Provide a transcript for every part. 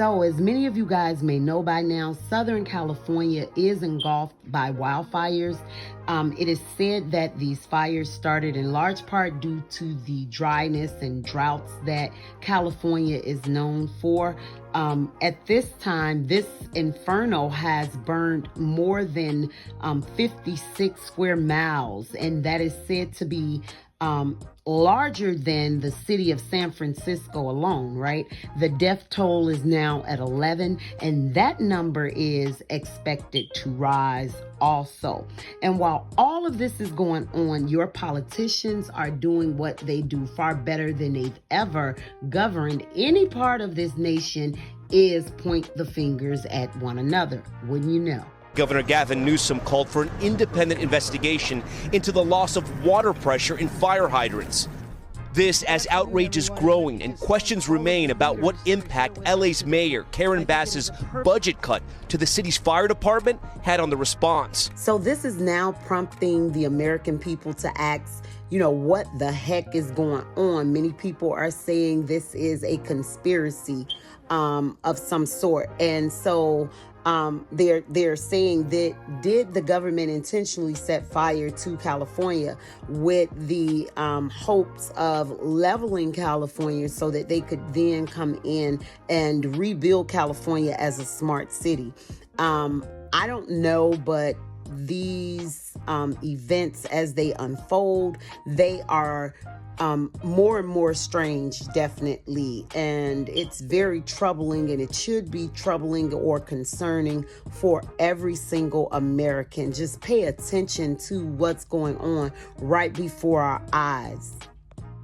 So, as many of you guys may know by now, Southern California is engulfed by wildfires. It is said that these fires started in large part due to the dryness and droughts that California is known for. At this time, this inferno has burned more than 56 square miles, and that is said to be larger than the city of San Francisco alone, right? The death toll is now at 11, and that number is expected to rise also. And while all of this is going on, your politicians are doing what they do far better than they've ever governed any part of this nation, is point the fingers at one another. Wouldn't you know? Governor Gavin Newsom called for an independent investigation into the loss of water pressure in fire hydrants. This as outrage is growing and questions remain about what impact LA's mayor Karen Bass's budget cut to the city's fire department had on the response. So this is now prompting the American people to ask, what the heck is going on? Many people are saying this is a conspiracy of some sort. And so they're saying that did the government intentionally set fire to California with the hopes of leveling California so that they could then come in and rebuild California as a smart city? I don't know, but these events as they unfold, they are more and more strange, definitely. And it's very troubling, and it should be troubling or concerning for every single American. Just pay attention to what's going on right before our eyes.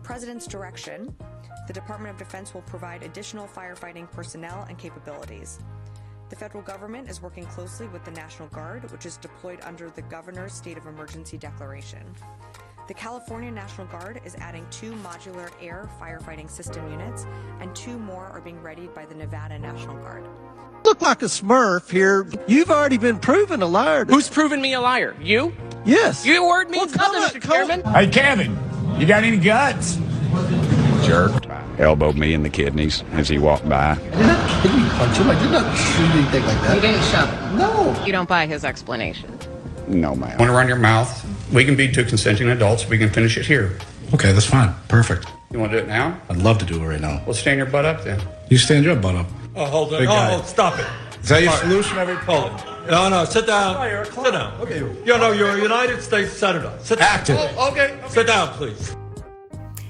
President's direction, the Department of Defense will provide additional firefighting personnel and capabilities. The federal government is working closely with the National Guard, which is deployed under the governor's state of emergency declaration. The California National Guard is adding 2 modular air firefighting system units, and 2 more are being readied by the Nevada National Guard. Look like a Smurf here. You've already been proven a liar. Who's proven me a liar? You? Yes. Your word means nothing, Mr. Chairman. Hey, Kevin, you got any guts? Jerk. Elbowed me in the kidneys as he walked by. I did not kidney punch him. I did not shoot anything like that. You didn't shove him? No. You don't buy his explanation? No, ma'am. Want to run your mouth? We can be 2 consenting adults. We can finish it here. Okay, that's fine. Perfect. You want to do it now? I'd love to do it right now. Well, stand your butt up then. You stand your butt up. Oh, hold on. Big guy. Oh, stop it. Is that your solution every Hold it. No, sit down. Sit down. Okay. You're a United States Senator. Sit down. Active. Oh, okay. Sit down, please.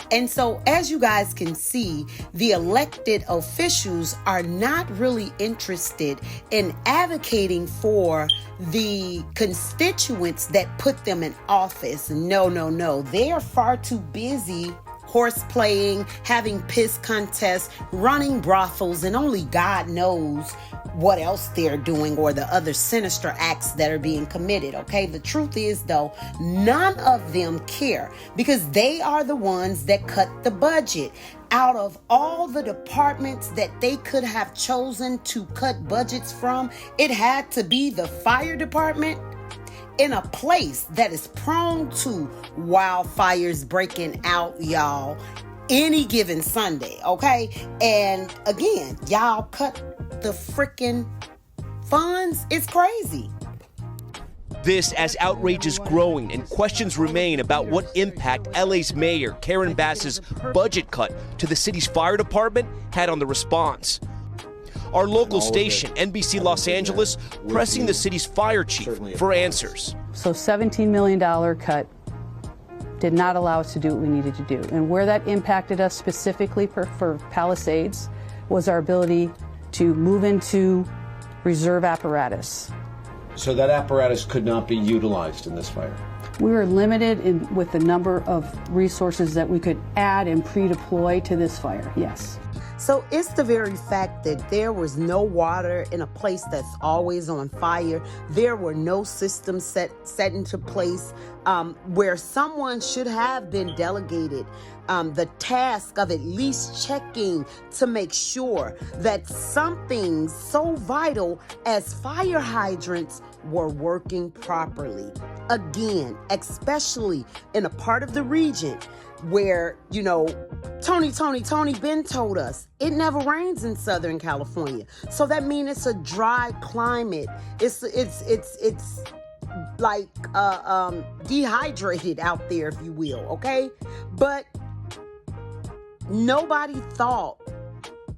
And so, as you guys can see, the elected officials are not really interested in advocating for the constituents that put them in office. No. They are far too busy horse playing, having piss contests, running brothels, and only God knows what else they're doing or the other sinister acts that are being committed. Okay, the truth is, though, none of them care because they are the ones that cut the budget. Out of all the departments that they could have chosen to cut budgets from, it had to be the fire department in a place that is prone to wildfires breaking out, y'all, any given Sunday, okay? And again, y'all cut the freaking funds. It's crazy. This as outrage is growing and questions remain about what impact LA's mayor Karen Bass's budget cut to the city's fire department had on the response. Our local station, NBC Los Angeles, pressing the city's fire chief for answers. So $17 million cut did not allow us to do what we needed to do. And where that impacted us specifically for Palisades was our ability to move into reserve apparatus. So that apparatus could not be utilized in this fire? We were limited with the number of resources that we could add and pre-deploy to this fire, yes. So it's the very fact that there was no water in a place that's always on fire. There were no systems set into place where someone should have been delegated the task of at least checking to make sure that something so vital as fire hydrants were working properly. Again, especially in a part of the region where, Tony Ben told us it never rains in Southern California. So that means it's a dry climate. It's like dehydrated out there, if you will, okay? But nobody thought,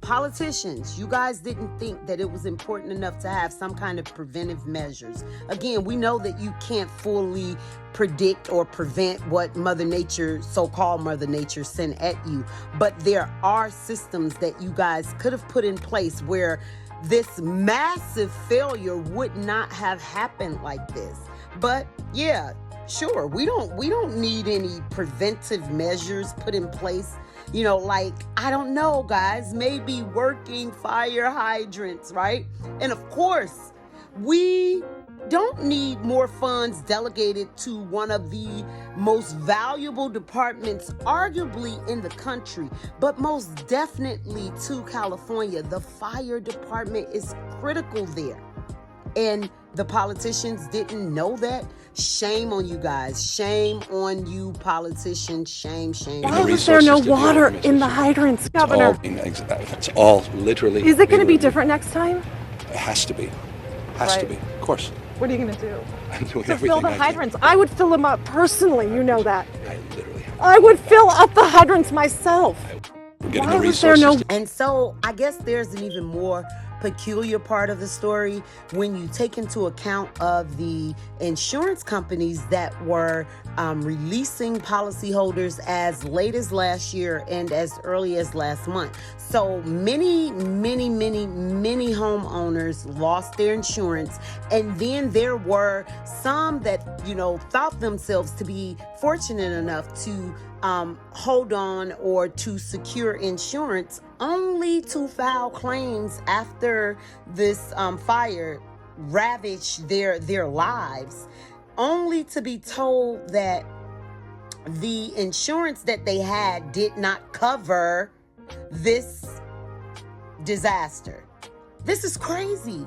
politicians, you guys didn't think that it was important enough to have some kind of preventive measures. Again, we know that you can't fully predict or prevent what Mother Nature, so-called Mother Nature, sent at you. But there are systems that you guys could have put in place where this massive failure would not have happened like this. But yeah, sure, we don't need any preventive measures put in place. You know, like, I don't know, guys, maybe working fire hydrants, right? And of course, we don't need more funds delegated to one of the most valuable departments, arguably in the country, but most definitely to California. The fire department is critical there. And the politicians didn't know that. Shame on you guys. Shame on you, politicians. Shame. Why was there no water in the hydrants, Governor? It's all literally. Is it going to be different next time? It has to be. Has to be. Of course. What are you going to do? I'm doing to everything fill the I can. hydrants. I would fill them up personally. You know that. I literally. I would fill up the hydrants myself. We're getting Why the was there resources. no? And so I guess there's an even more peculiar part of the story when you take into account of the insurance companies that were releasing policyholders as late as last year and as early as last month. So many homeowners lost their insurance, and then there were some that, you know, thought themselves to be fortunate enough to hold on or to secure insurance, only to file claims after this fire ravaged their lives, only to be told that the insurance that they had did not cover this disaster. This is crazy.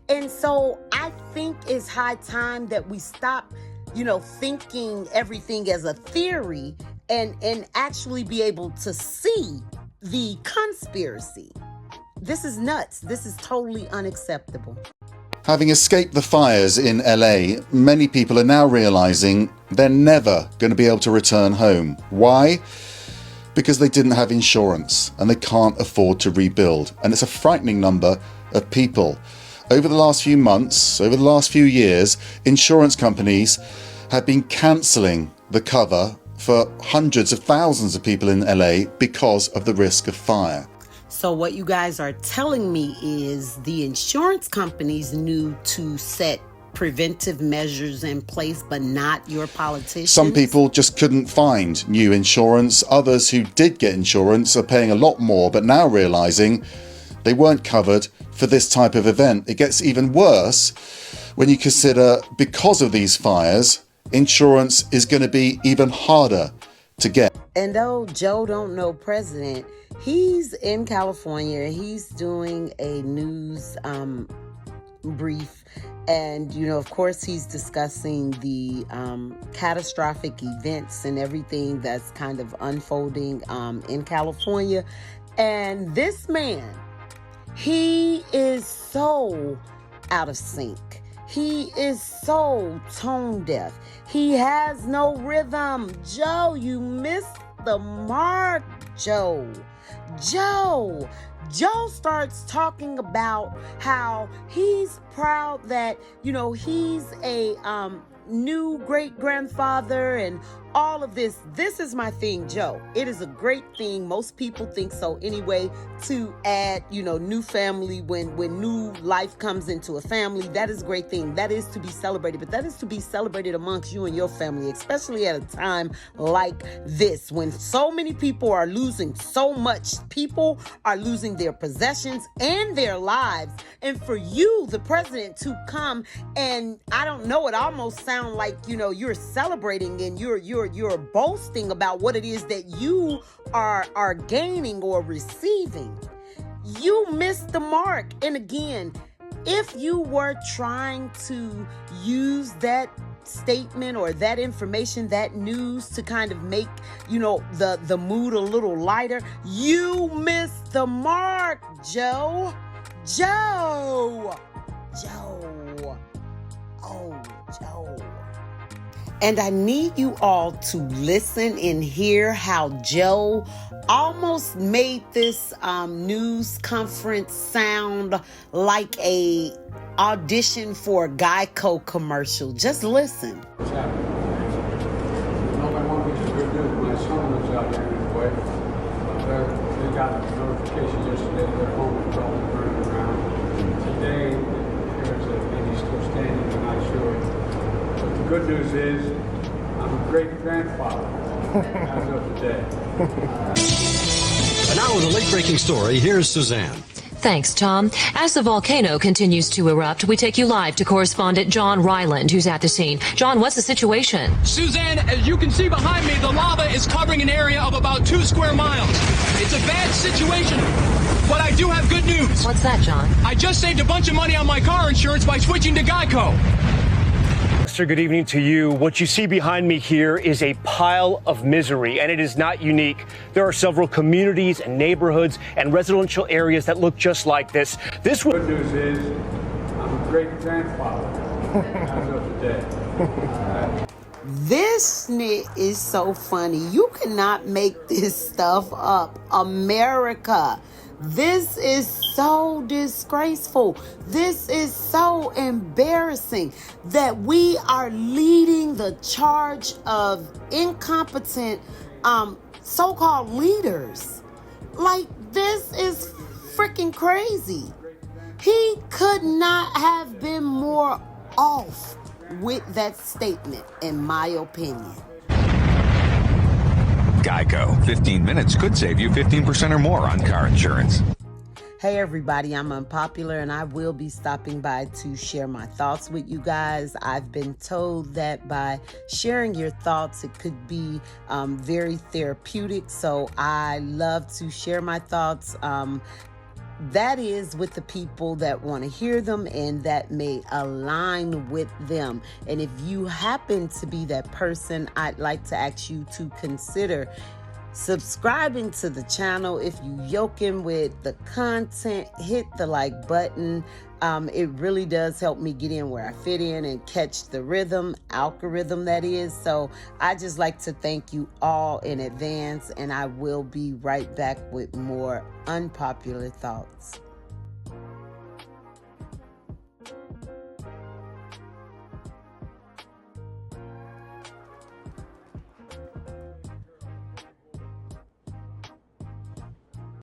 And so I think it's high time that we stop, you know, thinking everything as a theory and actually be able to see the conspiracy. This is nuts. This is totally unacceptable. Having escaped the fires in LA, many people are now realizing they're never going to be able to return home. Why? Because they didn't have insurance and they can't afford to rebuild. And it's a frightening number of people. Over the last few months, over the last few years, insurance companies have been cancelling the cover for hundreds of thousands of people in LA because of the risk of fire. So what you guys are telling me is the insurance companies knew to set preventive measures in place, but not your politicians? Some people just couldn't find new insurance. Others who did get insurance are paying a lot more, but now realizing they weren't covered for this type of event. It gets even worse when you consider, because of these fires, insurance is going to be even harder to get. And though Joe don't know president, he's in California. He's doing a news brief. And, you know, of course, he's discussing the catastrophic events and everything that's kind of unfolding in California. And this man, he is so out of sync. He is so tone deaf. He has no rhythm. Joe, you missed the mark, Joe. Joe starts talking about how he's proud that, you know, he's a new great-grandfather and all of this. This is my thing, Joe. It is a great thing. Most people think so anyway, to add, you know, new family when new life comes into a family. That is a great thing. That is to be celebrated, but that is to be celebrated amongst you and your family, especially at a time like this when so many people are losing so much. People are losing their possessions and their lives. And for you, the president, to come and, I don't know, it almost sounds like, you know, you're celebrating and you're boasting about what it is that you are gaining or receiving. You missed the mark. And again, if you were trying to use that statement or that information, that news to kind of make, the mood a little lighter, you missed the mark, Joe. Joe. Oh, Joe. And I need you all to listen and hear how Joe almost made this news conference sound like a audition for a Geico commercial. Just listen. What's happening? Nobody wants me to good news. My son lives out here anyway. They got a notification yesterday their home was probably burning around. Today, there's a lady still standing, I'm not sure. But the good news is, I'm a great-grandfather as of today. And now with a late-breaking story, here's Suzanne. Thanks, Tom. As the volcano continues to erupt, we take you live to correspondent John Ryland, who's at the scene. John, what's the situation? Suzanne, as you can see behind me, the lava is covering an area of about 2 square miles. It's a bad situation, but I do have good news. What's that, John? I just saved a bunch of money on my car insurance by switching to Geico. Good evening to you. What you see behind me here is a pile of misery, and it is not unique. There are several communities and neighborhoods and residential areas that look just like this. Good news is, I'm a great-grandfather as of today. This is so funny. You cannot make this stuff up. America. This is so disgraceful. This is so embarrassing that we are leading the charge of incompetent so-called leaders. Like, this is freaking crazy. He could not have been more off with that statement, in my opinion. Geico. 15 minutes could save you 15% or more on car insurance. Hey everybody, I'm Unpopular and I will be stopping by to share my thoughts with you guys. I've been told that by sharing your thoughts, it could be very therapeutic. So I love to share my thoughts. That is with the people that want to hear them and that may align with them. And if you happen to be that person, I'd like to ask you to consider subscribing to the channel. If you yoking with the content, hit the like button. It really does help me get in where I fit in and catch the algorithm that is. So I just like to thank you all in advance, and I will be right back with more unpopular thoughts.